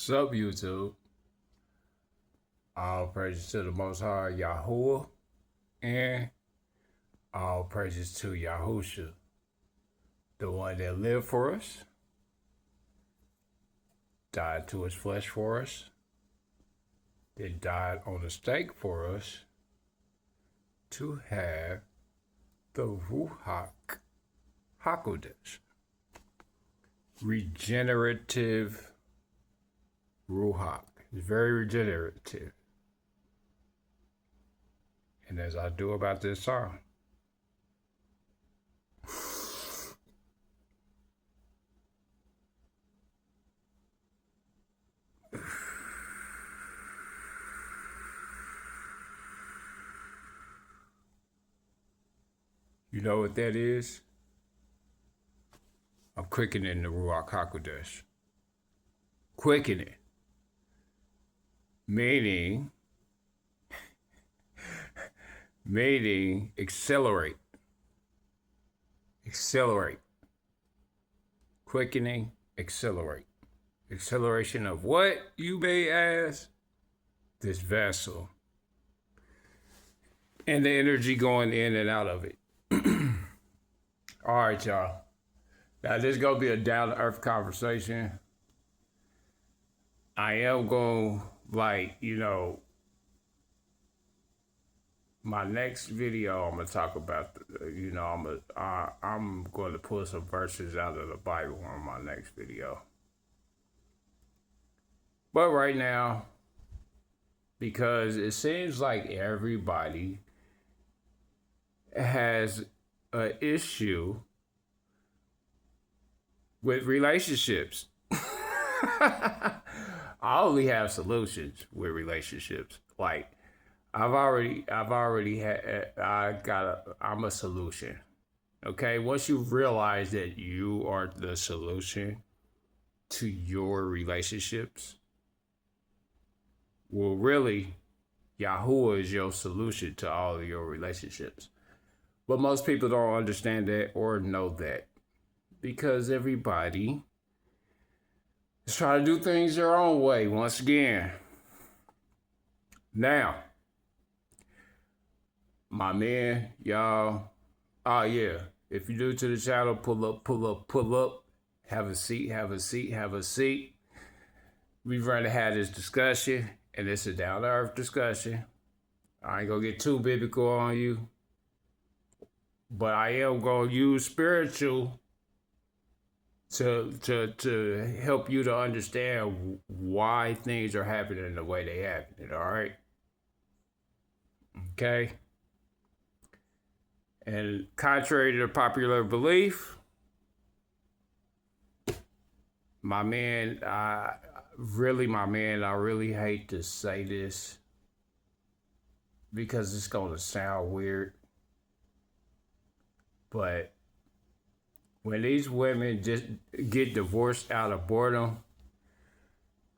Sup, YouTube? All praises to the Most High Yahuwah, and all praises to Yahusha, the one that lived for us, died to his flesh for us, that died on the stake for us to have the Ruach HaKodesh, regenerative Ruach. It's very regenerative. And as I do about this song, you know what that is? I'm quickening the Ruach HaKodesh. Quickening. Meaning accelerate. Accelerate. Quickening, accelerate. Acceleration of what, you may ask? This vessel. And the energy going in and out of it. All right, y'all. Now, this is going to be a down-to-earth conversation. I am going to, my next video, I'm going to talk about, I'm going to pull some verses out of the Bible on my next video. But right now, because it seems like everybody has an issue with relationships. I only have solutions with relationships. Like, I'm a solution. Okay, once you realize that you are the solution to your relationships, well, really, Yahuwah is your solution to all of your relationships. But most people don't understand that or know that, because everybody is trying to do things their own way once again. Now, my man, y'all, if you're new to the channel, pull up, have a seat. We've already had this discussion, and it's a down-to-earth discussion. I ain't gonna get too biblical on you, but I am gonna use spiritual to help you to understand why things are happening the way they happen. All right? Okay? And contrary to popular belief, my man, I really hate to say this because it's going to sound weird, but when these women just get divorced out of boredom,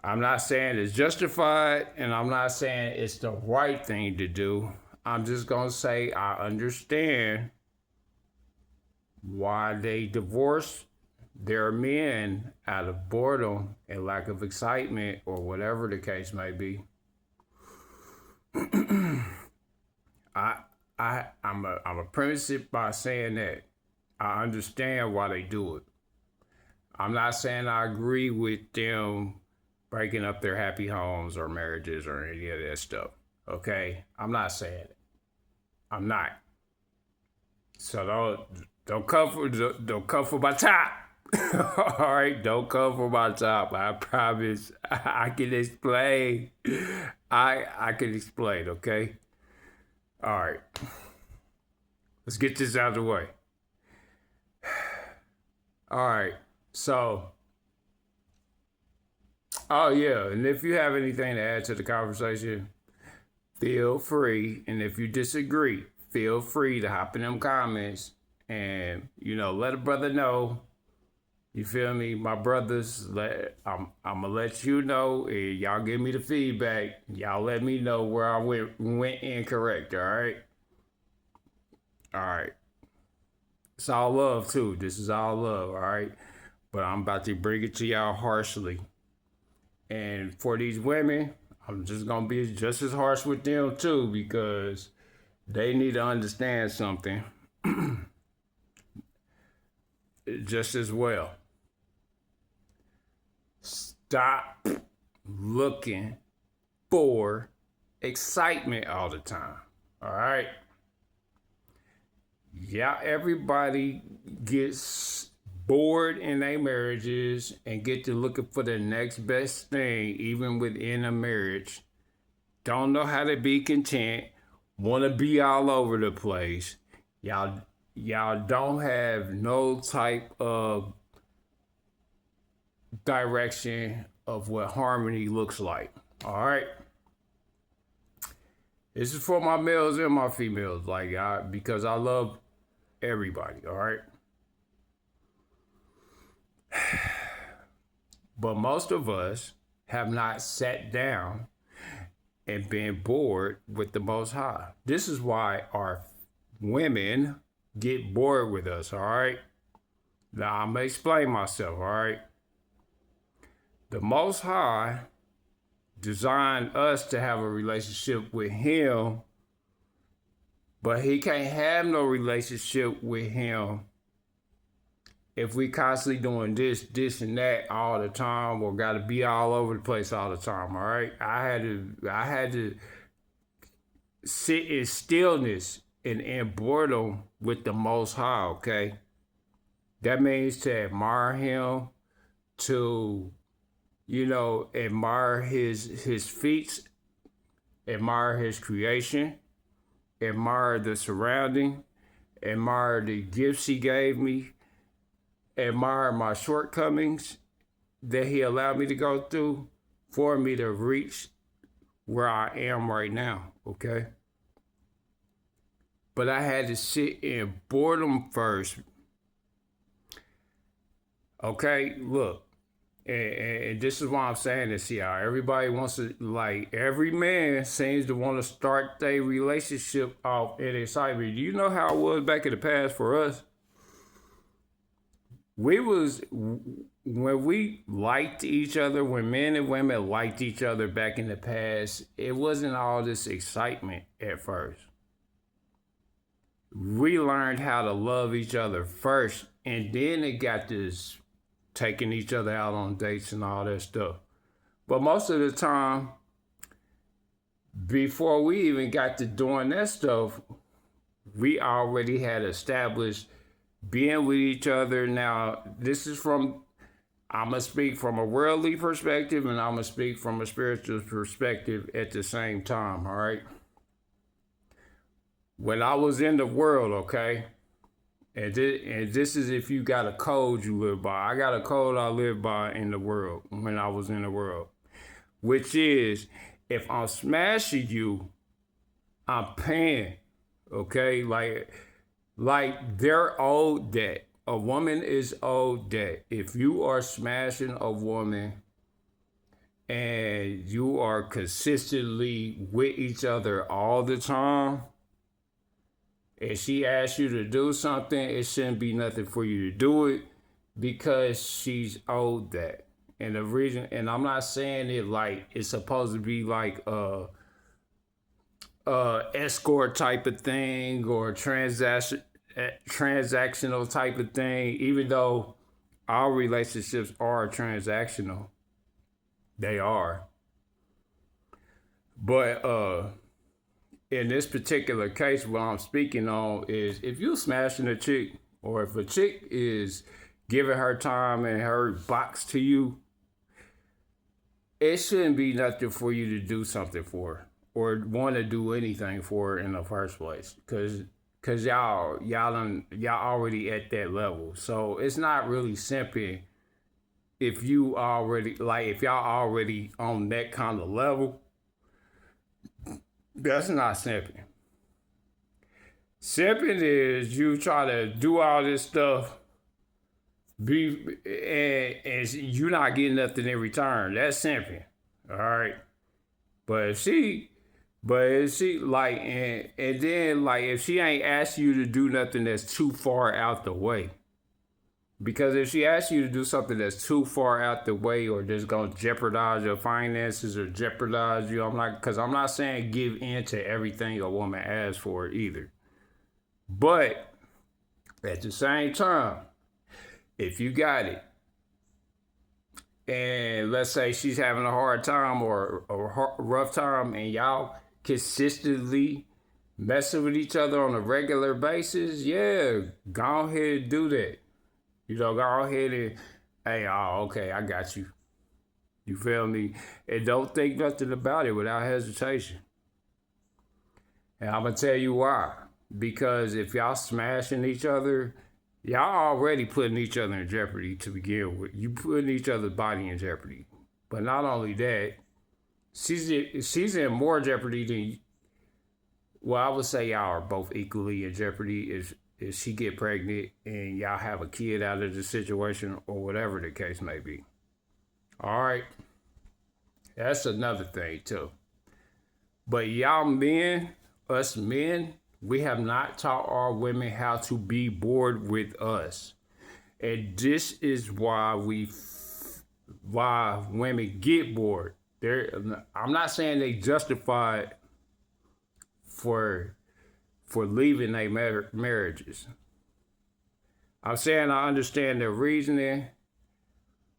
I'm not saying it's justified, and I'm not saying it's the right thing to do. I'm just going to say I understand why they divorce their men out of boredom and lack of excitement, or whatever the case may be. I'm a premise it by saying that I understand why they do it. I'm not saying I agree with them breaking up their happy homes or marriages or any of that stuff. Okay? I'm not saying it. I'm not. So don't come for my top. All right, don't come for my top. I promise. I can explain. I can explain. Okay. All right. Let's get this out of the way. All right. So. Oh yeah, and if you have anything to add to the conversation, feel free. And if you disagree, feel free to hop in them comments and, let a brother know. You feel me? My brothers, I'm going to let you know, and y'all give me the feedback. Y'all let me know where I went incorrect, all right? All right. It's all love, too. This is all love, all right? But I'm about to bring it to y'all harshly. And for these women, I'm just gonna be just as harsh with them too, because they need to understand something just as well. Stop looking for excitement all the time. All right. Yeah, everybody gets bored in their marriages and get to looking for the next best thing, even within a marriage. Don't know how to be content. Want to be all over the place. Y'all don't have no type of direction of what harmony looks like. All right. This is for my males and my females, because I love everybody. All right. But most of us have not sat down and been bored with the Most High. This is why our women get bored with us. All right. Now I'm gonna explain myself. All right. The Most High designed us to have a relationship with Him, but He can't have no relationship with Him if we constantly doing this, and that all the time, or got to be all over the place all the time. All right, I had to sit in stillness and boredom with the Most High. Okay, that means to admire Him, to admire his feats, admire his creation, admire the surrounding, admire the gifts He gave me, admire my shortcomings that He allowed me to go through for me to reach where I am right now, okay? But I had to sit in boredom first. Okay, look. And this is why I'm saying this, y'all. Everybody wants to, every man seems to want to start their relationship off in excitement. Do you know how it was back in the past for us? When we liked each other, when men and women liked each other back in the past, it wasn't all this excitement at first. We learned how to love each other first, and then it got this taking each other out on dates and all that stuff. But most of the time, before we even got to doing that stuff, we already had established being with each other. Now, I'm going to speak from a worldly perspective, and I'm going to speak from a spiritual perspective at the same time, all right? When I was in the world, okay, and this is if you got a code you live by. I got a code I live by in the world when I was in the world, which is if I'm smashing you, I'm paying, okay? Like they're owed that. A woman is owed that. If you are smashing a woman and you are consistently with each other all the time, if she asks you to do something, it shouldn't be nothing for you to do it because she's owed that. And the reason, and I'm not saying it like it's supposed to be like a escort type of thing or transactional type of thing, even though our relationships are transactional. They are. But in this particular case, what I'm speaking on is if you're smashing a chick, or if a chick is giving her time and her box to you, it shouldn't be nothing for you to do something for her or want to do anything for her in the first place, because y'all already at that level. So it's not really simping if y'all already on that kind of level. That's not simping. Simping is you try to do all this stuff and you're not getting nothing in return. That's simping. All right. But if she like, and then like if she ain't asked you to do nothing that's too far out the way, Because if she asks you to do something that's too far out the way or just gonna jeopardize your finances or jeopardize you, I'm not saying give in to everything a woman asks for either. But at the same time, if you got it, and let's say she's having a hard time or a rough time, and y'all consistently messing with each other on a regular basis, yeah, go ahead and do that. Go ahead and, hey, oh, okay, I got you. You feel me? And don't think nothing about it without hesitation. And I'm going to tell you why. Because if y'all smashing each other, y'all already putting each other in jeopardy to begin with. You putting each other's body in jeopardy. But not only that, she's in more jeopardy than, well, I would say y'all are both equally in jeopardy if she get pregnant and y'all have a kid out of the situation or whatever the case may be. All right. That's another thing too. But y'all men, us men, we have not taught our women how to be bored with us. And this is why women get bored. I'm not saying they justify it for leaving their marriages. I'm saying I understand their reasoning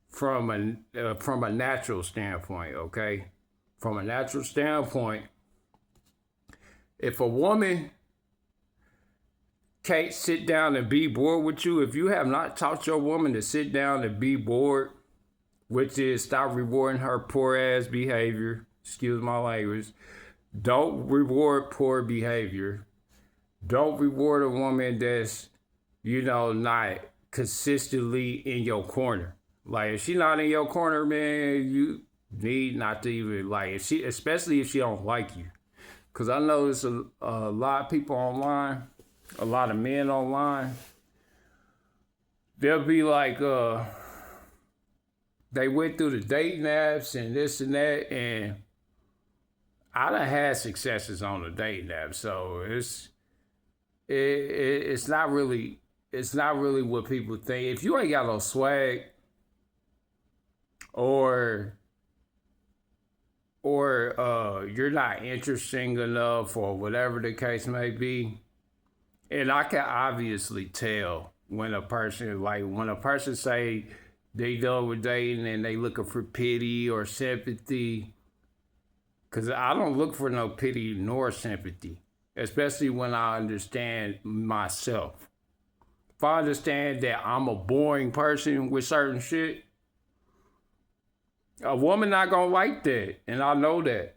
from a natural standpoint, okay? From a natural standpoint, if a woman can't sit down and be bored with you, if you have not taught your woman to sit down and be bored, which is stop rewarding her poor ass behavior, excuse my language, don't reward poor behavior. Don't reward a woman that's, not consistently in your corner. Like, if she's not in your corner, man, you need not to even, especially if she don't like you. Because I know there's a lot of people online, a lot of men online, they'll be like, they went through the dating apps and this and that, and I done had successes on the dating app, so it's not really what people think. If you ain't got no swag or you're not interesting enough or whatever the case may be, and I can obviously tell when a person say they done with dating and they looking for pity or sympathy, because I don't look for no pity nor sympathy, especially when I understand myself. If I understand that I'm a boring person with certain shit, a woman not gonna like that, and I know that.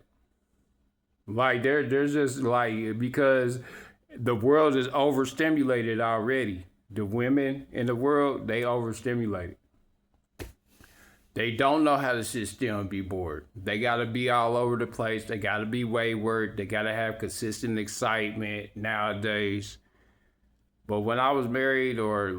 Like there's just because the world is overstimulated already. The women in the world, they overstimulated. They don't know how to sit still and be bored. They gotta be all over the place. They gotta be wayward. They gotta have consistent excitement nowadays. But when I was married or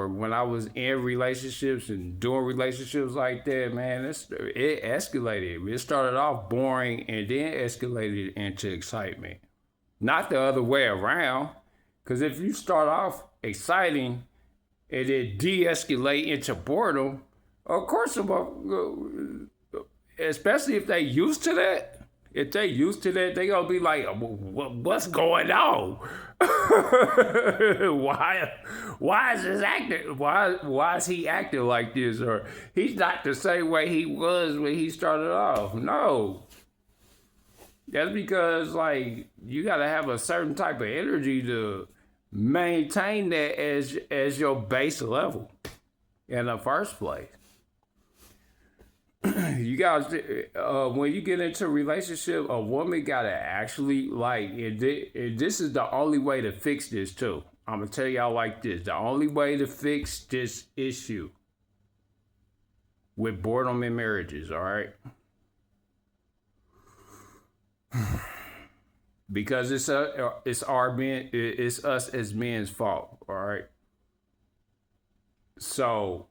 when I was in relationships and doing relationships like that, man, it escalated. It started off boring and then escalated into excitement. Not the other way around. Because if you start off exciting and then de-escalate into boredom, of course, especially if they used to that, they gonna be like, "What's going on? Why is this acting? Why is he acting like this? Or he's not the same way he was when he started off." No, that's because you gotta have a certain type of energy to maintain that as your base level in the first place. You guys, when you get into a relationship, a woman gotta actually and this is the only way to fix this too. I'm gonna tell y'all like this: the only way to fix this issue with boredom in marriages, all right? Because it's us as men's fault, all right? So,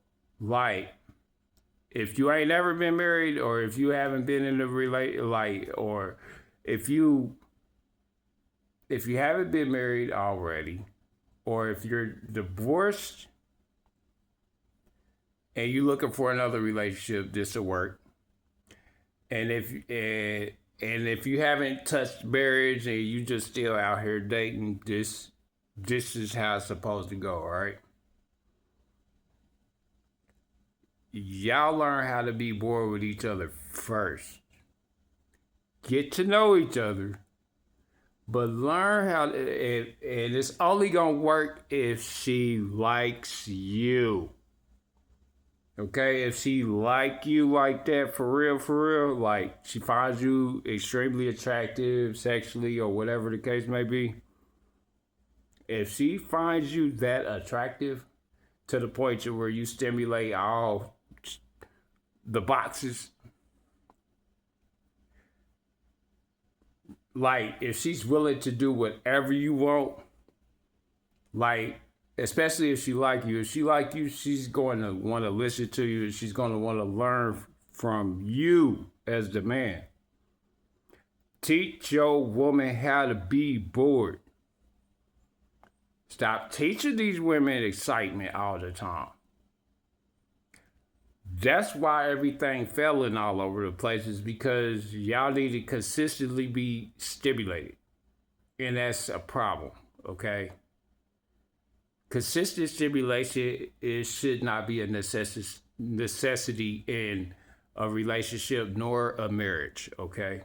if you ain't ever been married, or if you haven't been in a or if you haven't been married already, or if you're divorced, and you looking for another relationship, this will work. And if you haven't touched marriage and you just still out here dating, this is how it's supposed to go, all right? Y'all learn how to be bored with each other first. Get to know each other, but learn how to, and it's only gonna work if she likes you. Okay, if she like you like that for real, like she finds you extremely attractive sexually or whatever the case may be, if she finds you that attractive to the point to where you stimulate all the boxes, like if she's willing to do whatever you want, like especially if she like you, she's going to want to listen to you. She's going to want to learn from you as the man. Teach your woman how to be bored. Stop teaching these women excitement all the time. That's why everything failing all over the place, is because y'all need to consistently be stimulated. And that's a problem, okay? Consistent stimulation, it should not be a necessity in a relationship nor a marriage, okay?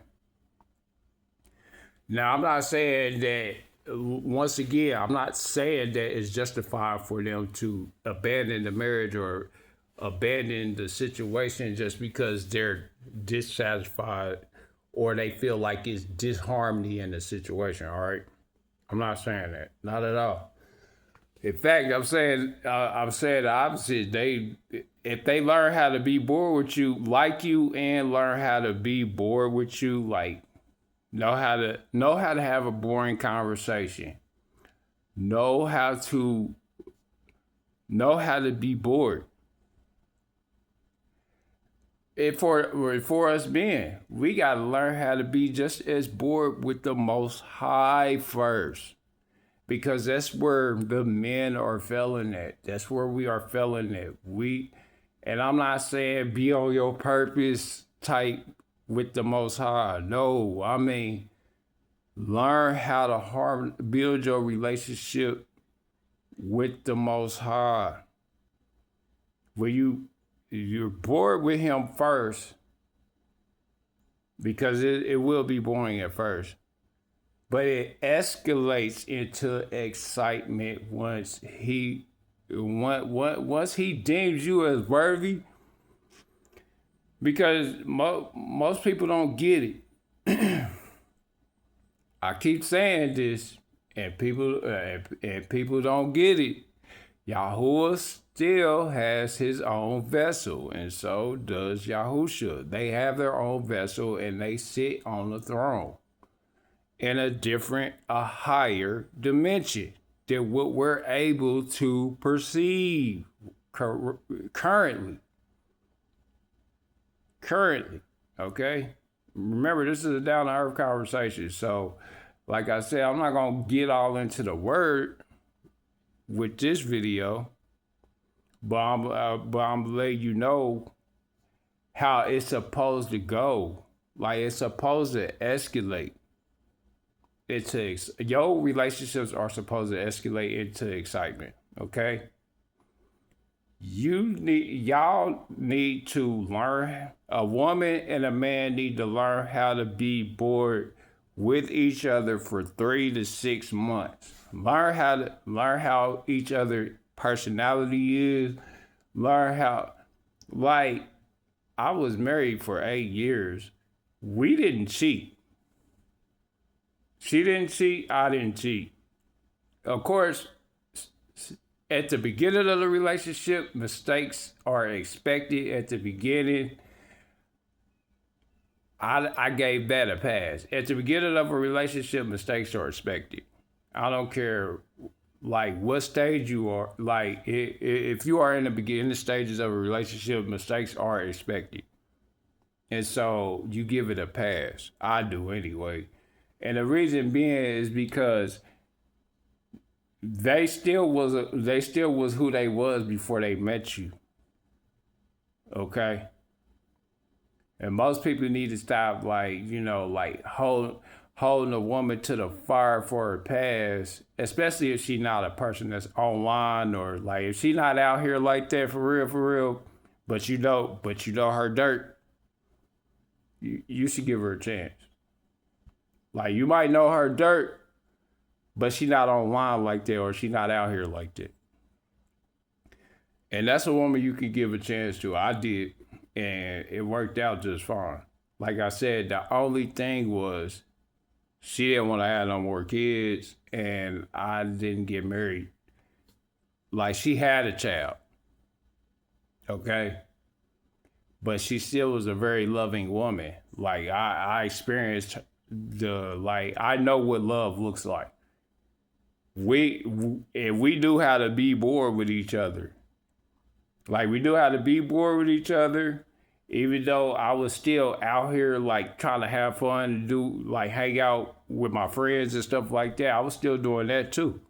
Now, I'm not saying that, once again, I'm not saying that it's justified for them to abandon the marriage or abandon the situation just because they're dissatisfied or they feel like it's disharmony in the situation, all right? I'm not saying that, not at all. In fact, I'm saying the opposite. If they learn how to be bored with you, like you, and learn how to be bored with you, like know how to have a boring conversation, know how to be bored. For us men, we gotta learn how to be just as bored with the Most High first. Because that's where the men are failing at. That's where we are failing at. And I'm not saying be on your purpose type with the Most High. No, I mean, learn how to build your relationship with the Most High. Where you're bored with him first, because it will be boring at first. But it escalates into excitement once he deems you as worthy. Because most people don't get it. I keep saying this, and people don't get it. Yahuwah still has his own vessel, and so does Yahusha. They have their own vessel, and they sit on the throne in a higher dimension than what we're able to perceive currently. Okay? Remember, this is a down-to-earth conversation. So, like I said, I'm not going to get all into the word with this video, but I'm letting you know how it's supposed to go. Like, it's supposed to escalate. Your relationships are supposed to escalate into excitement, okay? Y'all need to learn. A woman and a man need to learn how to be bored with each other for 3 to 6 months. Learn how each other personality is. Learn how, like, I was married for 8 years. We didn't cheat. She didn't cheat, I didn't cheat. Of course, at the beginning of the relationship, mistakes are expected at the beginning. I gave that a pass. At the beginning of a relationship, mistakes are expected. I don't care like what stage you are. Like if you are in the beginning stages of a relationship, mistakes are expected. And so you give it a pass. I do anyway. And the reason being is because they still was who they was before they met you. okay? And most people need to stop, like, like holding a woman to the fire for her past, especially if she's not a person that's online, or like if she's not out here like that for real, but her dirt, you should give her a chance. Like, you might know her dirt, but she's not online like that, or she's not out here like that. And that's a woman you could give a chance to. I did, and it worked out just fine. Like I said, the only thing was she didn't want to have no more kids, and I didn't get married. Like, she had a child, okay? But she still was a very loving woman. Like, I experienced I know what love looks like. We do how to be bored with each other. Like, we knew how to be bored with each other, even though I was still out here, like, trying to have fun and do, like, hang out with my friends and stuff like that. I was still doing that, too.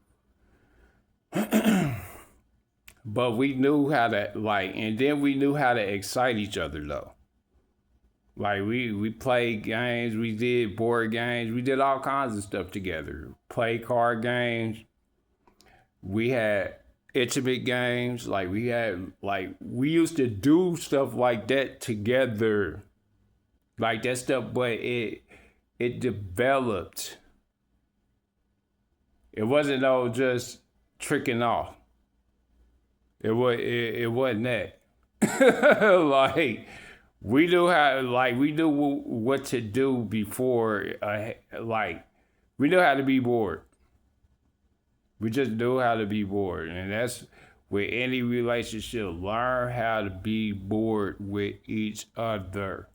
But we knew how to, like, and then we knew how to excite each other, though. Like, we played games, we did board games, we did all kinds of stuff together. Play card games. We had intimate games. Like, we used to do stuff like that together. Like, that stuff, but it developed. It wasn't no just tricking off. It wasn't that. Like, we knew what to do before, we knew how to be bored. We just knew how to be bored. And that's with any relationship. Learn how to be bored with each other.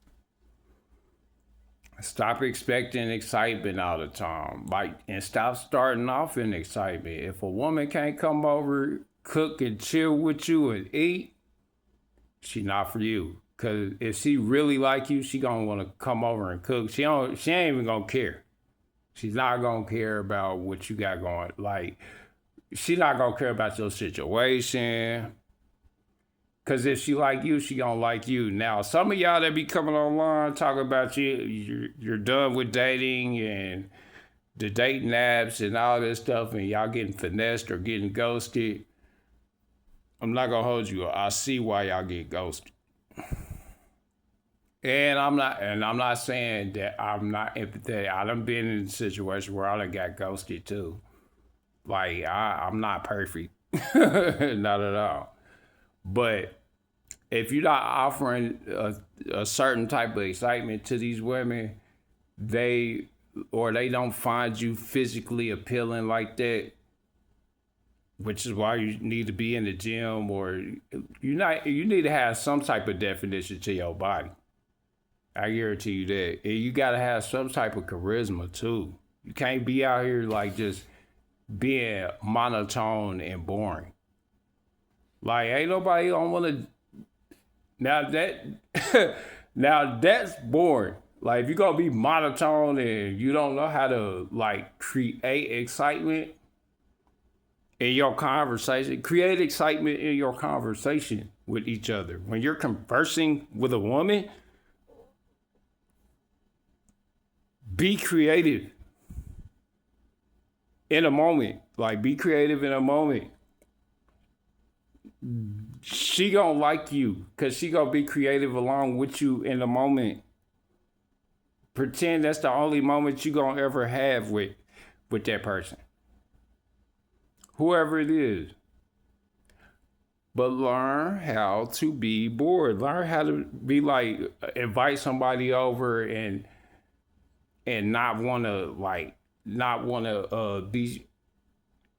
Stop expecting excitement all the time. And stop starting off in excitement. If a woman can't come over, cook and chill with you and eat, she not for you. Cause if she really like you, she gonna want to come over and cook. She ain't even gonna care. She's not gonna care about what you got going. Like, she not gonna care about your situation. Cause if she like you, she gonna like you. Now, some of y'all that be coming online talking about you're done with dating and the dating apps and all this stuff, and y'all getting finessed or getting ghosted. I'm not gonna hold you. I see why y'all get ghosted. And I'm not saying that I'm not empathetic. I done been in a situation where I done got ghosted too. Like, I'm not perfect. Not at all. But if you're not offering a certain type of excitement to these women, they don't find you physically appealing like that, which is why you need to be in the gym, or you need to have some type of definition to your body. I guarantee you that. And you gotta have some type of charisma too. You can't be out here like just being monotone and boring. Like, ain't nobody gonna wanna. Now that's boring. Like, if you're gonna be monotone and you don't know how to, like, create excitement in your conversation, create excitement in your conversation with each other. When you're conversing with a woman, be creative in a moment. Like, be creative in a moment. She gonna like you because she gonna be creative along with you in the moment. Pretend that's the only moment you gonna ever have with that person, whoever it is. But learn how to be bored. Learn how to be like, invite somebody over and not want to be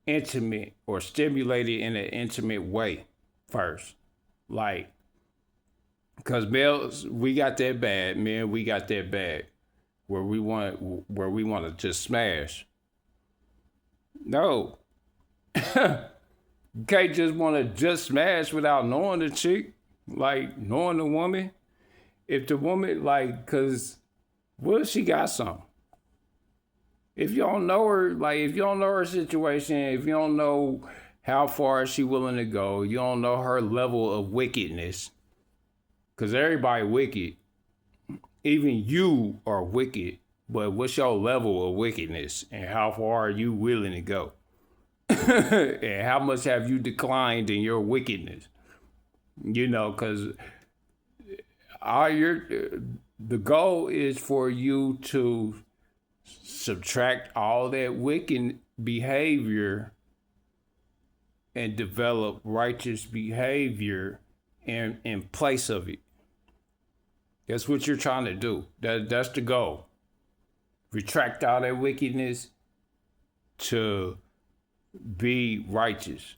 intimate or stimulated in an intimate way first. Like, because males, we got that bad. Men, we got that bad where we want to just smash. No. You can't just want to just smash without knowing the chick, like knowing the woman. If the woman, like, because what if she got something? If you don't know her, like, if you don't know her situation, if you don't know how far she willing to go, you don't know her level of wickedness, Because everybody wicked. Even you are wicked. But what's your level of wickedness? And how far are you willing to go? And how much have you declined in your wickedness? Because the goal is for you to subtract all that wicked behavior and develop righteous behavior in place of it. That's what you're trying to do. That's the goal. Retract all that wickedness to be righteous.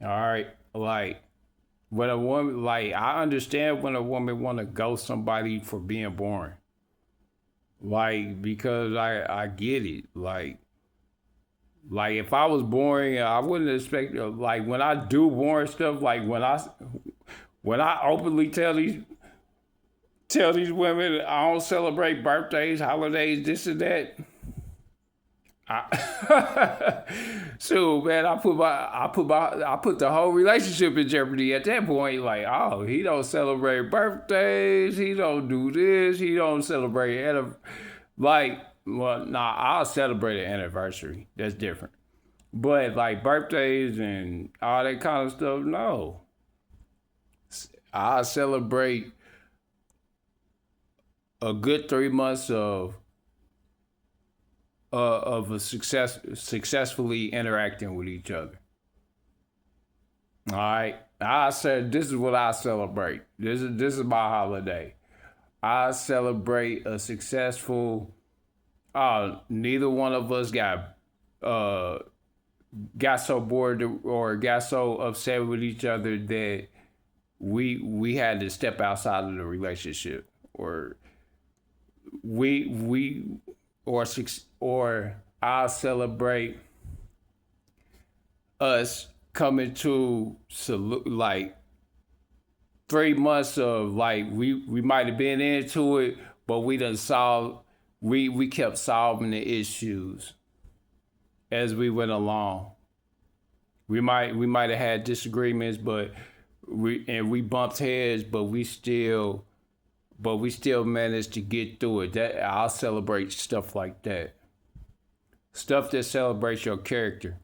All right, like when a woman, like I understand when a woman want to ghost somebody for being boring, like because I get it, like if I was boring, I wouldn't expect like when I do boring stuff, like when I openly tell these women I don't celebrate birthdays, holidays, this and that. So man, I put the whole relationship in jeopardy at that point. Like, oh, he don't celebrate birthdays, he don't do this, he don't celebrate I'll celebrate an anniversary. That's different. But like birthdays and all that kind of stuff, no. I'll celebrate a good 3 months of a successfully interacting with each other. All right, I said this is what I celebrate. This is my holiday. I celebrate a successful. Neither one of us got so bored or got so upset with each other that we had to step outside of the relationship, or I'll celebrate us coming to like 3 months of like we might have been into it, but we kept solving the issues as we went along. We might have had disagreements, but we bumped heads, but we still managed to get through it. That I'll celebrate stuff like that. Stuff that celebrates your character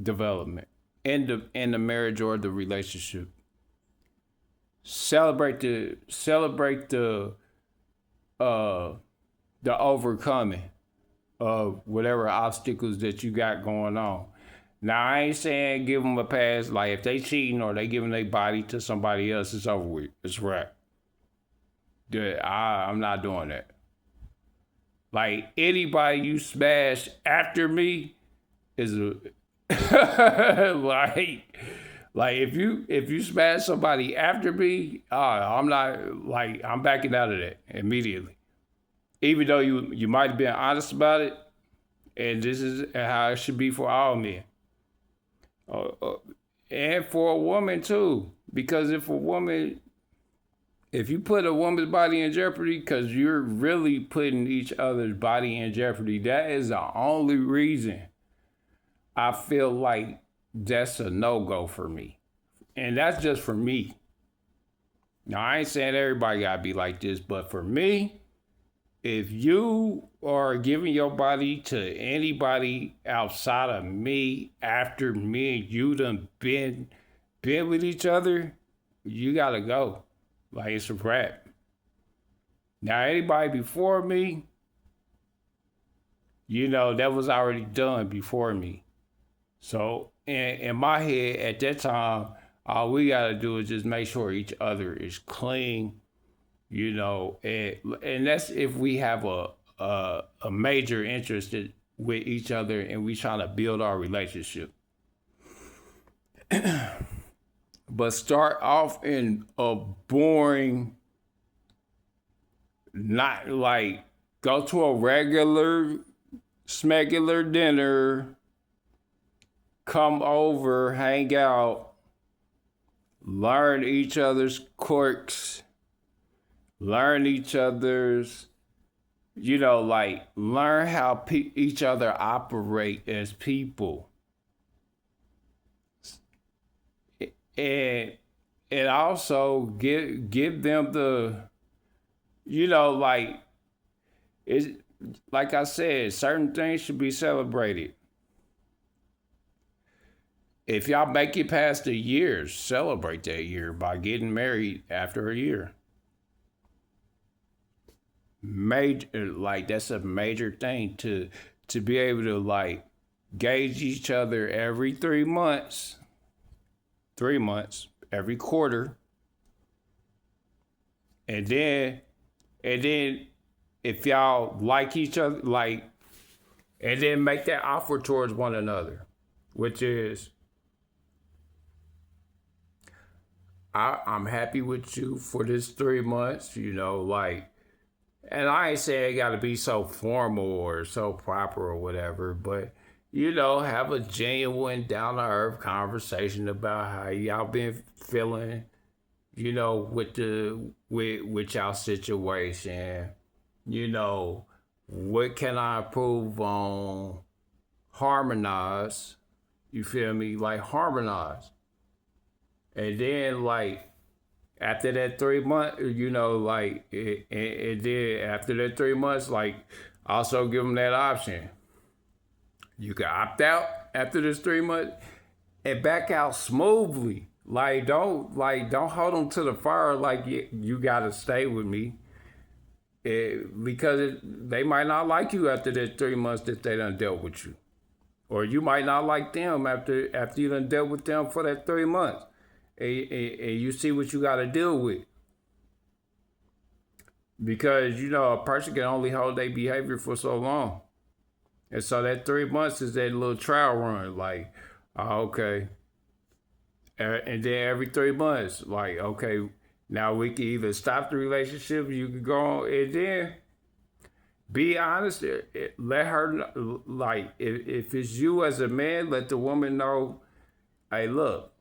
development in the marriage or the relationship. Celebrate the overcoming of whatever obstacles that you got going on. Now, I ain't saying give them a pass. Like if they cheating or they giving their body to somebody else, it's over with. It's right. I'm not doing that. Like anybody you smash after me is a like if you smash somebody after me, I'm not like I'm backing out of that immediately. Even though you might have been honest about it, and this is how it should be for all men, and for a woman too. Because if you put a woman's body in jeopardy, because you're really putting each other's body in jeopardy, that is the only reason I feel like that's a no-go for me. And that's just for me. Now, I ain't saying everybody gotta be like this, but for me, if you are giving your body to anybody outside of me, after me and you done been with each other, you gotta go. Like it's a wrap. Now, anybody before me, that was already done before me. So in my head at that time, all we gotta do is just make sure each other is clean, and that's if we have a major interest with each other and we trying to build our relationship. But start off in a boring, not like go to a regular, smegular dinner, come over, hang out, learn each other's quirks, learn each other's, learn how each other operate as people. And and also give them the, like it's like I said, certain things should be celebrated. If y'all make it past a year, celebrate that year by getting married after a year. Major, like that's a major thing to be able to like gauge each other every 3 months, 3 months, every quarter, and then if y'all like each other, like, and then make that offer towards one another, which is I'm happy with you for this 3 months, like, and I ain't saying it got to be so formal or so proper or whatever, but have a genuine, down to earth conversation about how y'all been feeling, with y'all situation. What can I improve on? Harmonize. You feel me? Like harmonize. And then like after that 3 month, like and then after that 3 months, like also give them that option. You can opt out after this 3 months and back out smoothly. Don't hold them to the fire like you gotta stay with me. Because they might not like you after that 3 months that they done dealt with you. Or you might not like them after you done dealt with them for that 3 months. And you see what you got to deal with. Because, a person can only hold their behavior for so long. And so that 3 months is that little trial run. Like, okay. And then every 3 months, like, okay, now we can either stop the relationship, you can go on, and then be honest. Let her know, like, if it's you as a man, let the woman know, hey, look,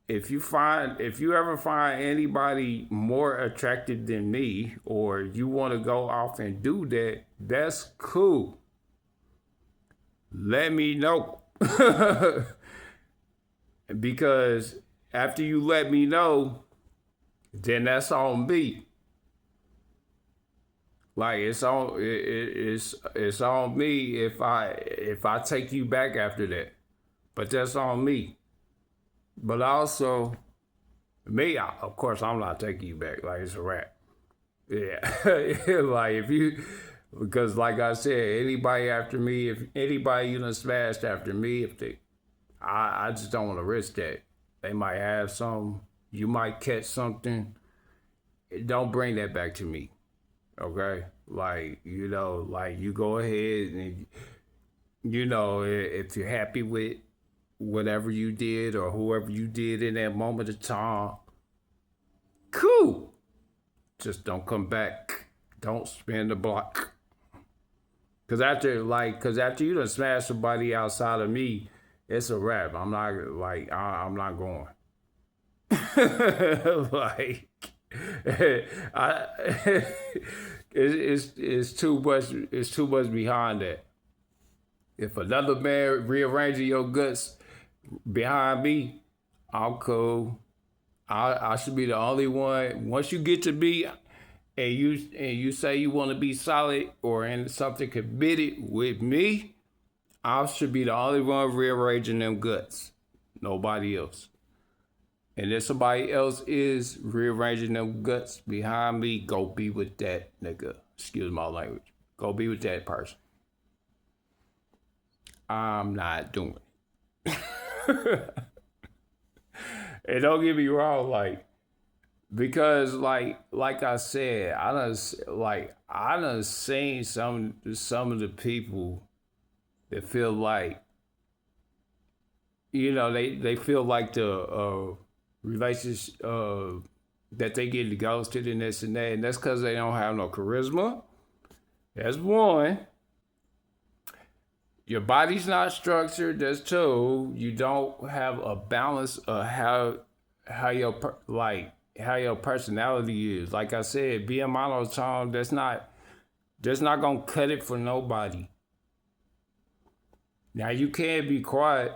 if you ever find anybody more attractive than me, or you want to go off and do that, that's cool. Let me know. Because after you let me know, then that's on me. Like it's on me if I take you back after that. But that's on me. But also, me, of course, I'm not taking you back. Like, it's a wrap. Yeah. Like, because like I said, anybody after me, if anybody you done smashed after me, I just don't want to risk that. They might have some, you might catch something. Don't bring that back to me. Okay? Like, like you go ahead and, if you're happy with whatever you did or whoever you did in that moment of time, cool. Just don't come back. Don't spin the block. Cause after you done smash somebody outside of me, it's a wrap. I'm not going. Like, it's too much. It's too much behind that. If another man rearranging your guts behind me, I'm cool. I should be the only one. Once you get to be, and you say you want to be solid or in something committed with me, I should be the only one rearranging them guts. Nobody else. And if somebody else is rearranging them guts behind me, go be with that nigga. Excuse my language. Go be with that person. I'm not doing it. And don't get me wrong, like, because like I said, I done seen some of the people that feel like, they feel like the relationship that they get ghosted and this and that, and that's because they don't have no charisma. That's one. Your body's not structured. That's two. You don't have a balance of how your personality is. Like I said, being monotone, that's not gonna cut it for nobody. Now you can be quiet.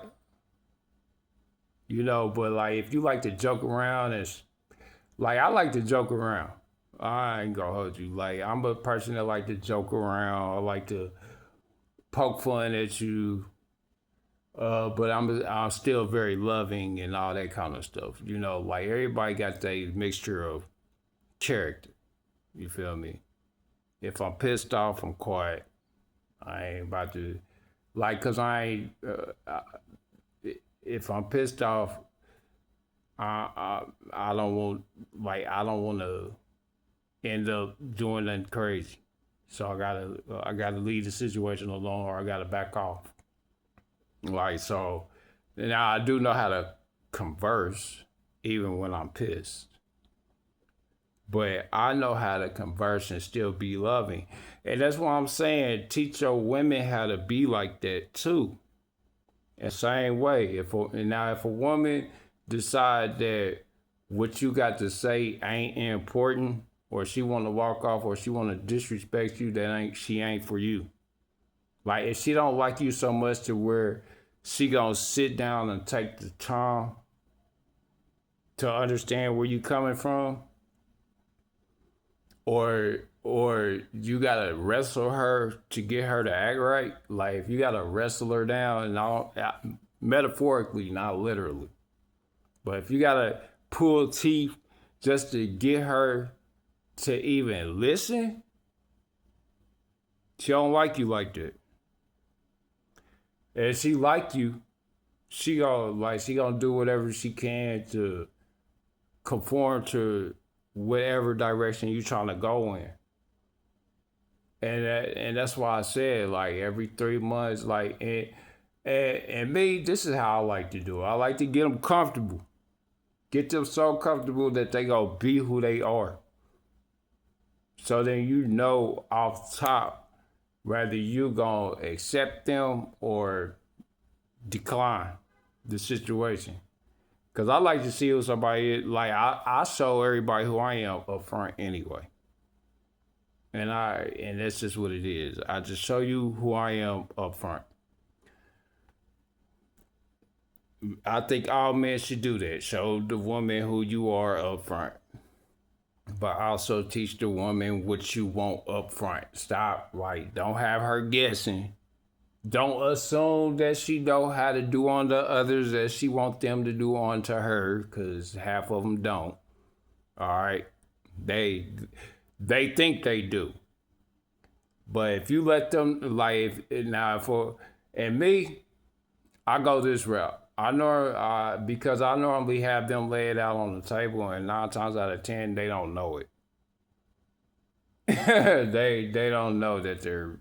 But like if you like to joke around, it's like I like to joke around. I ain't gonna hold you. Like I'm a person that like to joke around. I like to poke fun at you. But I'm still very loving and all that kind of stuff. Like everybody got that mixture of character. You feel me? If I'm pissed off, I'm quiet. I ain't about to like, cause I ain't. If I'm pissed off, I don't want I don't want to end up doing nothing crazy. So I gotta leave the situation alone, or I gotta back off. Like so, now I do know how to converse, even when I'm pissed. But I know how to converse and still be loving, and that's why I'm saying teach your women how to be like that too. And same way, if a woman decide that what you got to say ain't important, or she want to walk off, or she want to disrespect you, she ain't for you. Like if she don't like you so much to where she gonna sit down and take the time to understand where you coming from, or you gotta wrestle her to get her to act right. Like if you gotta wrestle her down and all, metaphorically, not literally, but if you gotta pull teeth just to get her to even listen, she don't like you like that. And if she like you, she gonna do whatever she can to conform to whatever direction you trying to go in. And that's why I said like every 3 months, and me, this is how I like to do it. I like to get them comfortable, get them so comfortable that they go be who they are. So then off top whether you gonna accept them or decline the situation. Cause I like to see who somebody is. Like I show everybody who I am up front anyway. And that's just what it is. I just show you who I am up front. I think all men should do that. Show the woman who you are up front. But also teach the woman what you want up front. Stop, don't have her guessing. Don't assume that she know how to do on the others as she want them to do on to her, because half of them don't. All right, they think they do, but if you let them and me, I go this route. I know because I normally have them lay it out on the table, and 9 times out of 10 they don't know it. they don't know that they're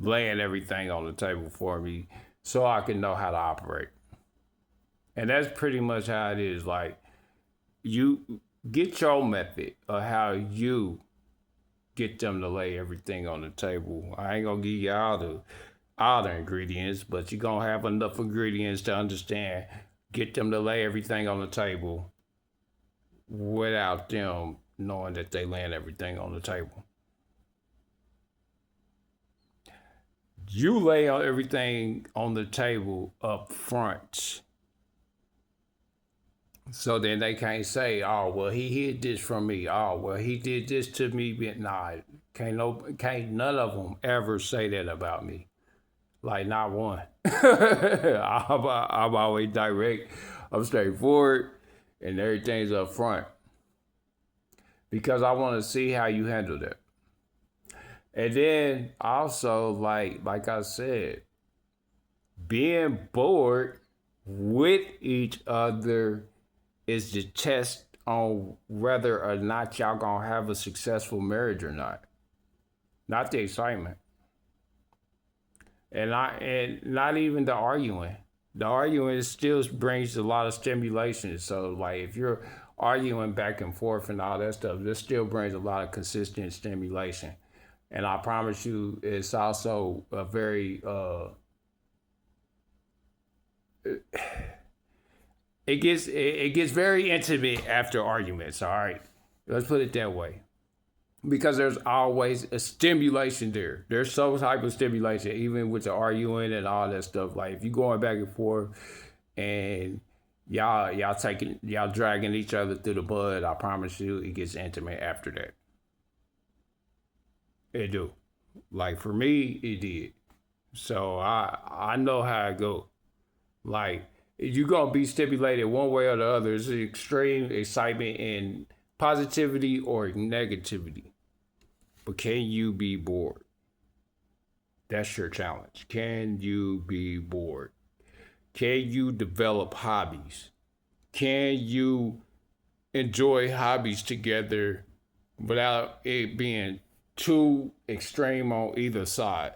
laying everything on the table for me, so I can know how to operate. And that's pretty much how it is. Like you get your method of how you get them to lay everything on the table. I ain't gonna give you all the ingredients, but you're gonna have enough ingredients to understand. Get them to lay everything on the table without them knowing that they laying everything on the table. You lay everything on the table up front. So then they can't say, oh, well, he hid this from me. Oh, well, he did this to me. Nah, can't none of them ever say that about me. Like, not one. I'm always direct. I'm straightforward, and everything's up front. Because I want to see how you handle that. And then also, like I said, being bored with each other is the test on whether or not y'all gonna have a successful marriage or not the excitement, and not even the arguing. The arguing still brings a lot of stimulation. So like if you're arguing back and forth and all that stuff, this still brings a lot of consistent stimulation. And I promise you, it's also a very it gets very intimate after arguments. All right, let's put it that way, because there's always a stimulation there. There's some type of stimulation, even with the arguing and all that stuff. Like if you're going back and forth, and y'all dragging each other through the mud. I promise you, it gets intimate after that. It do. Like for me, it did. So I know how it go. Like you gonna be stimulated one way or the other. It's extreme excitement and positivity or negativity. But can you be bored? That's your challenge. Can you be bored? Can you develop hobbies? Can you enjoy hobbies together without it being too extreme on either side?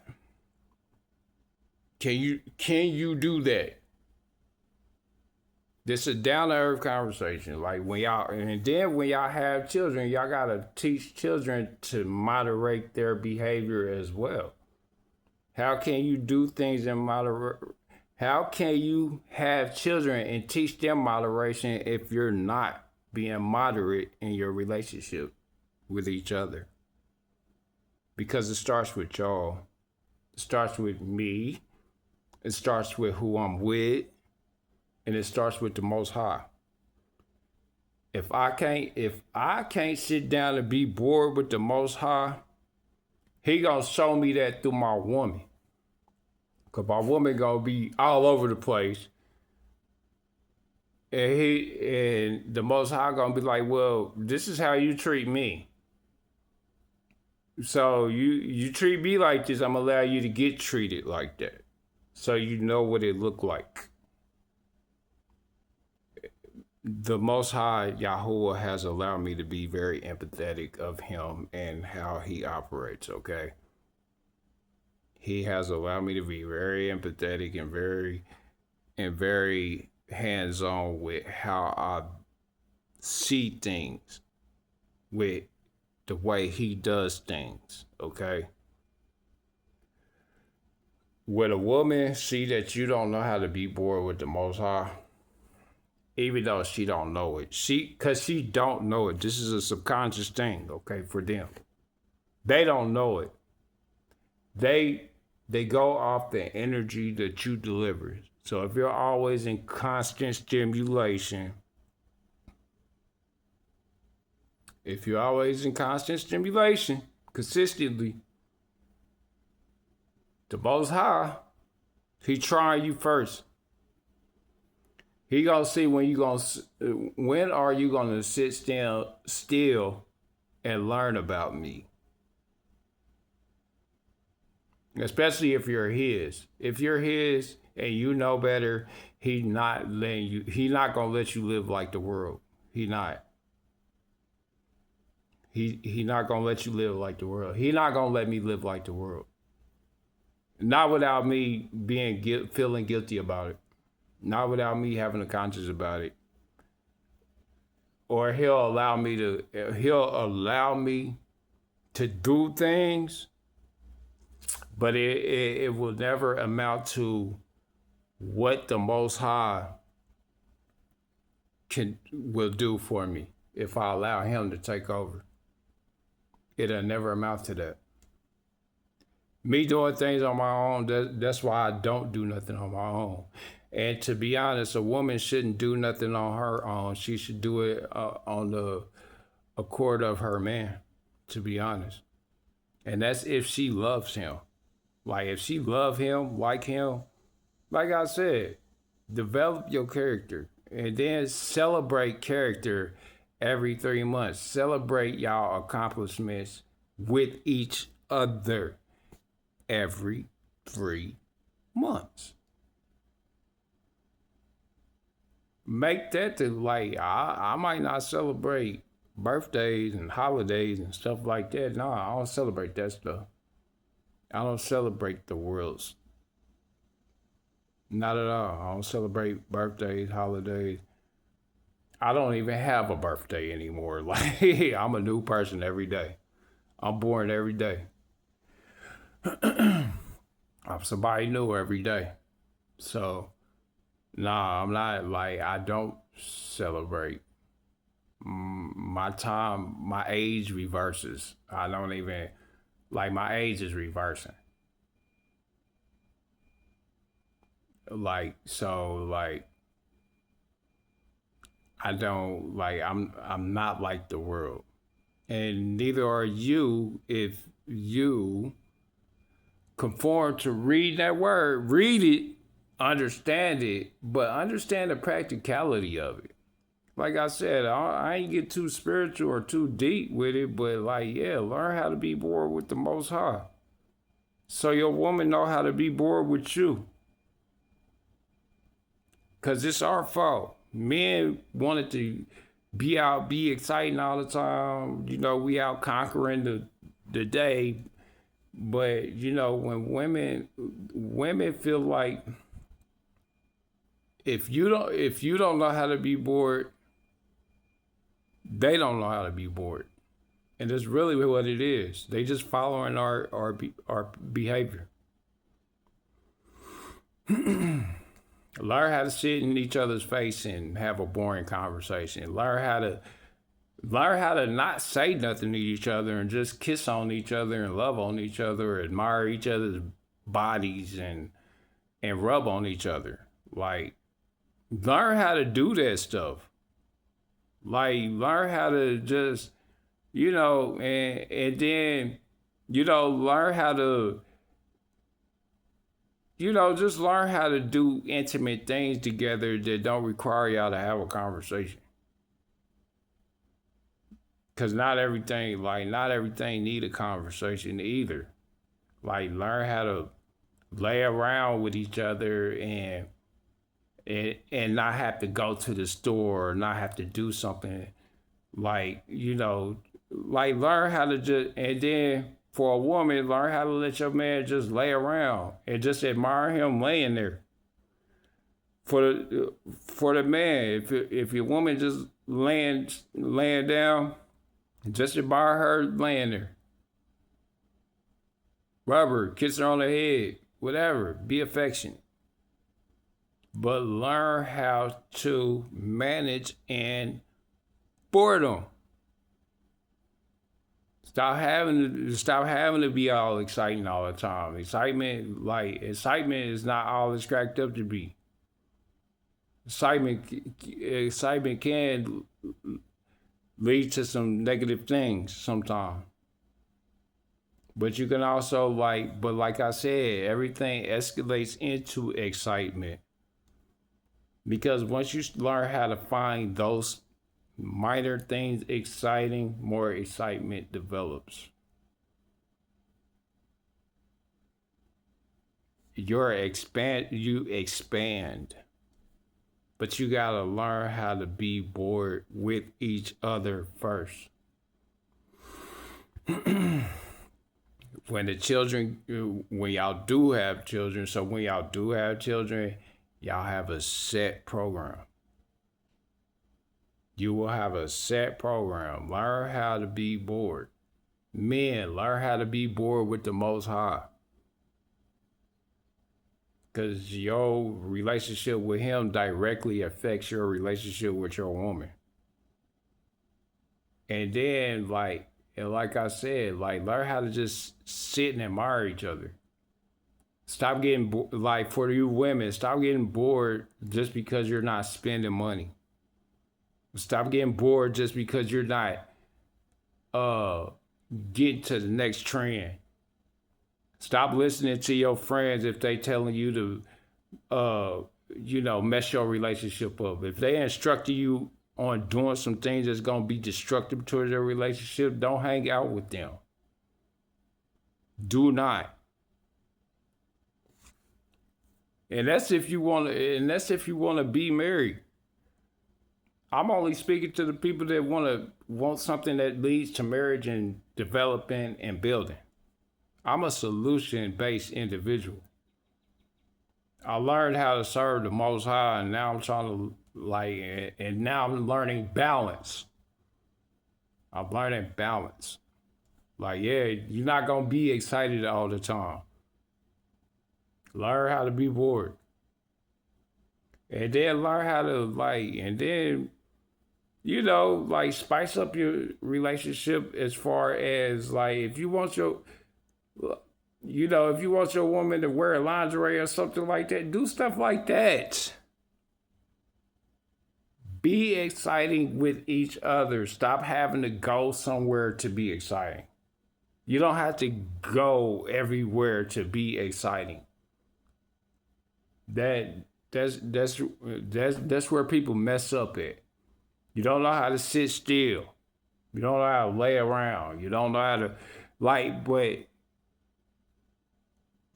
Can you do that? This is a down to earth conversation. Like when y'all and then when y'all have children, y'all gotta teach children to moderate their behavior as well. How can you do things in moderate? How can you have children and teach them moderation if you're not being moderate in your relationship with each other? Because it starts with y'all. It starts with me. It starts with who I'm with. And it starts with the Most High. If I can't sit down and be bored with the Most High, He gonna show me that through my woman. Cause my woman gonna be all over the place. And the Most High gonna be like, well, this is how you treat me. So you treat me like this, I'm gonna allow you to get treated like that. So you know what it look like. The Most High Yahuwah has allowed me to be very empathetic of Him and how He operates, okay? He has allowed me to be very empathetic and very hands-on with how I see things, with the way He does things, okay? When a woman see that you don't know how to be bored with the Most High, even though she don't know it, cause she don't know it. This is a subconscious thing, okay, for them. They don't know it. They go off the energy that you deliver. So if you're always in constant stimulation, consistently, the Most High, He trying you first. He gonna see when are you gonna sit still and learn about me? Especially if you're His. If you're His and you know better, He not gonna let you live like the world. He not. He not gonna let you live like the world. He not gonna let me live like the world. Not without me feeling guilty about it. Not without me having a conscience about it. Or he'll allow me to do things, but it will never amount to what the Most High will do for me if I allow Him to take over. It'll never amount to that. Me doing things on my own, that's why I don't do nothing on my own. And to be honest, a woman shouldn't do nothing on her own. She should do it on the accord of her man, to be honest. And that's if she loves him. Like if she love him, like I said, develop your character. And then celebrate character every 3 months. Celebrate y'all accomplishments with each other every 3 months. Make that I might not celebrate birthdays and holidays and stuff like that. No, I don't celebrate that stuff. I don't celebrate the world's. Not at all. I don't celebrate birthdays, holidays. I don't even have a birthday anymore. Like I'm a new person every day. I'm born every day. I'm somebody new every day. So nah, I'm not I don't celebrate. My age reverses. I don't even, my age is reversing. I don't like I'm not like the world. And neither are you if you conform to read that word. Read it, understand it, but understand the practicality of it. Like I said, I ain't get too spiritual or too deep with it, but like, yeah, learn how to be bored with the Most High. So your woman know how to be bored with you. Cause it's our fault. Men wanted to be out, be exciting all the time. You know, we out conquering the day. But you know, when women feel like if you don't know how to be bored, they don't know how to be bored. And that's really what it is. They just following our behavior. Learn how to sit in each other's face and have a boring conversation. Learn how to not say nothing to each other and just kiss on each other and love on each other, admire each other's bodies and rub on each other. Like, learn how to do that stuff. Like, learn how to just, and then, learn how to, just learn how to do intimate things together that don't require y'all to have a conversation. Cause not everything need a conversation either. Like, learn how to lay around with each other and not have to go to the store or not have to do something. Like, learn how to just, and then for a woman, learn how to let your man just lay around and just admire him laying there. For the man, if your woman just laying down, just admire her laying there. Rub her, kiss her on the head, whatever. Be affectionate. But learn how to manage and boredom. Stop having to be all exciting all the time. Excitement is not all it's cracked up to be. Excitement can lead to some negative things sometimes. But you can also like I said, everything escalates into excitement. Because once you learn how to find those minor things exciting, more excitement develops. You expand. But you gotta learn how to be bored with each other first. When y'all do have children, y'all have a set program. You will have a set program. Learn how to be bored. Men, learn how to be bored with the Most High. Because your relationship with him directly affects your relationship with your woman. And then, like I said, learn how to just sit and admire each other. Stop getting, for you women, stop getting bored just because you're not spending money. Stop getting bored just because you're not getting to the next trend. Stop listening to your friends if they telling you to, mess your relationship up. If they instructing you on doing some things that's going to be destructive towards your relationship, don't hang out with them. Do not. And that's if you want to be married. I'm only speaking to the people that want something that leads to marriage and developing and building. I'm a solution-based individual. I learned how to serve the Most High, and now I'm trying to now I'm learning balance. I'm learning balance. You're not gonna be excited all the time. Learn how to be bored. And then learn how to spice up your relationship as far as if you want your woman to wear lingerie or something like that, do stuff like that. Be exciting with each other. Stop having to go somewhere to be exciting. You don't have to go everywhere to be exciting. That's where people mess up at. You don't know how to sit still. You don't know how to lay around. You don't know how to but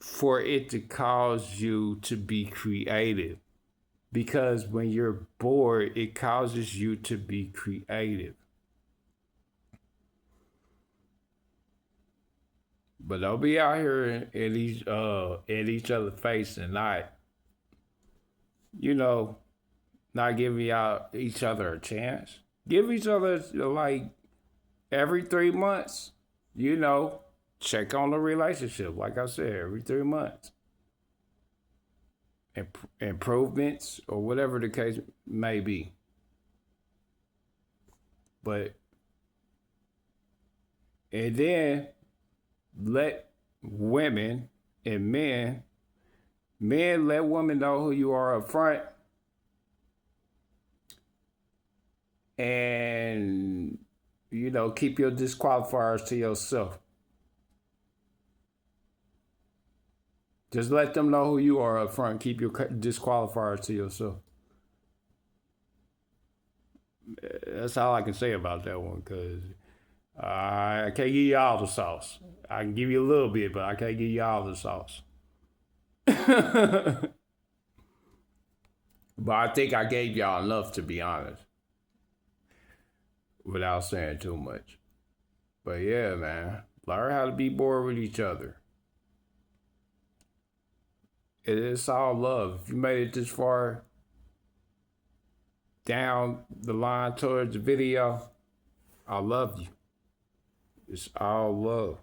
for it to cause you to be creative. Because when you're bored, it causes you to be creative. But don't be out here at each other's face and not, you know, not giving each other a chance. Give each other like every 3 months, check on the relationship. Like I said, every 3 months. Improvements or whatever the case may be. And then let women and men let women know who you are up front. And, keep your disqualifiers to yourself. Just let them know who you are up front. Keep your disqualifiers to yourself. That's all I can say about that one, because I can't give you all the sauce. I can give you a little bit, but I can't give you all the sauce. But I think I gave y'all enough, to be honest, without saying too much. But yeah, man, learn how to be bored with each other. It's all love. If you made it this far down the line towards the video, I love you. It's all love.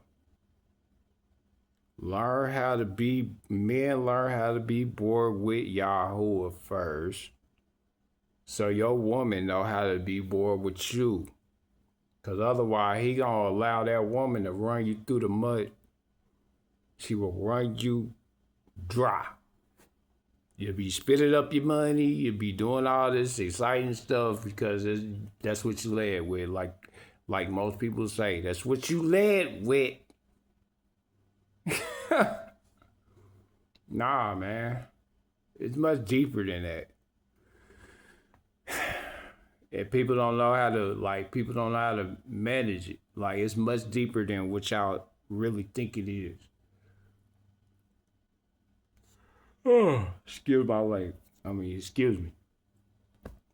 Learn how to be bored with Yahoo first, so your woman know how to be bored with you. Because otherwise, he gonna allow that woman to run you through the mud. She will run you dry. You'll be spitting up your money. You'll be doing all this exciting stuff because that's what you led with. Like most people say, that's what you led with. Nah, man. It's much deeper than that. And people don't know how to manage it. Like, it's much deeper than what y'all really think it is. Oh, excuse me.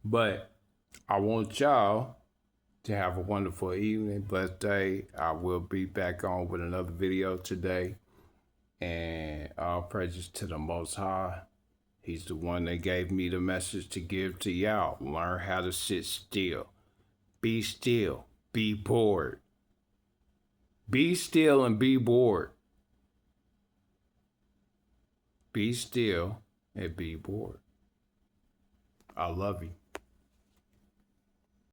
But I want y'all to have a wonderful evening, blessed day. I will be back on with another video today. And all praises to the Most High. He's the one that gave me the message to give to y'all. Learn how to sit still. Be still. Be bored. Be still and be bored. Be still and be bored. I love you.